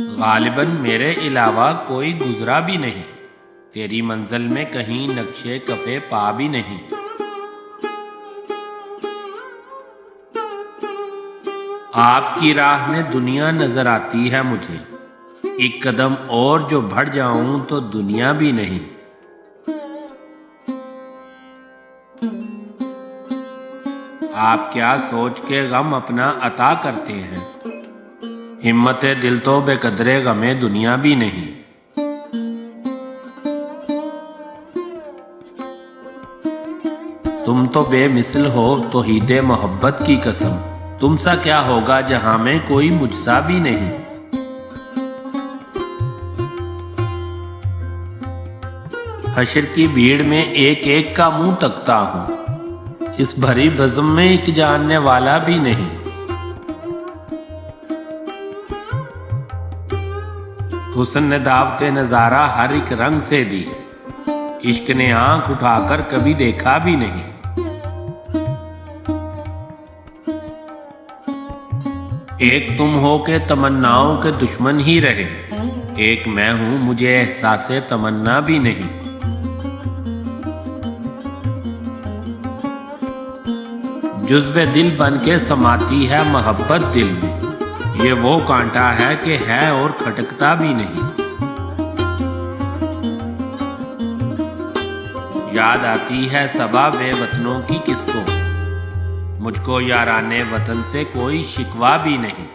غالباً میرے علاوہ کوئی گزرا بھی نہیں، تیری منزل میں کہیں نقشے کفے پا بھی نہیں۔ آپ کی راہ میں دنیا نظر آتی ہے مجھے، ایک قدم اور جو بڑھ جاؤں تو دنیا بھی نہیں۔ آپ کیا سوچ کے غم اپنا عطا کرتے ہیں، ہمت دل تو بے قدر غم دنیا بھی نہیں۔ تم تو بے مثل ہو توحید محبت کی قسم، تم سا کیا ہوگا جہاں میں کوئی مجھ سا بھی نہیں۔ حشر کی بھیڑ میں ایک ایک کا منہ تکتا ہوں، اس بھری بزم میں ایک جاننے والا بھی نہیں۔ حسن نے دعوت نظارہ ہر ایک رنگ سے دی، عشق نے آنکھ اٹھا کر کبھی دیکھا بھی نہیں۔ ایک تم ہو کہ تمناؤں کے دشمن ہی رہے، ایک میں ہوں مجھے احساس تمنا بھی نہیں۔ جزو دل بن کے سماتی ہے محبت دل میں، یہ وہ کانٹا ہے کہ ہے اور کھٹکتا بھی نہیں۔ یاد آتی ہے صبا بے وطنوں کی کس کو، مجھ کو یاران وطن سے کوئی شکوہ بھی نہیں۔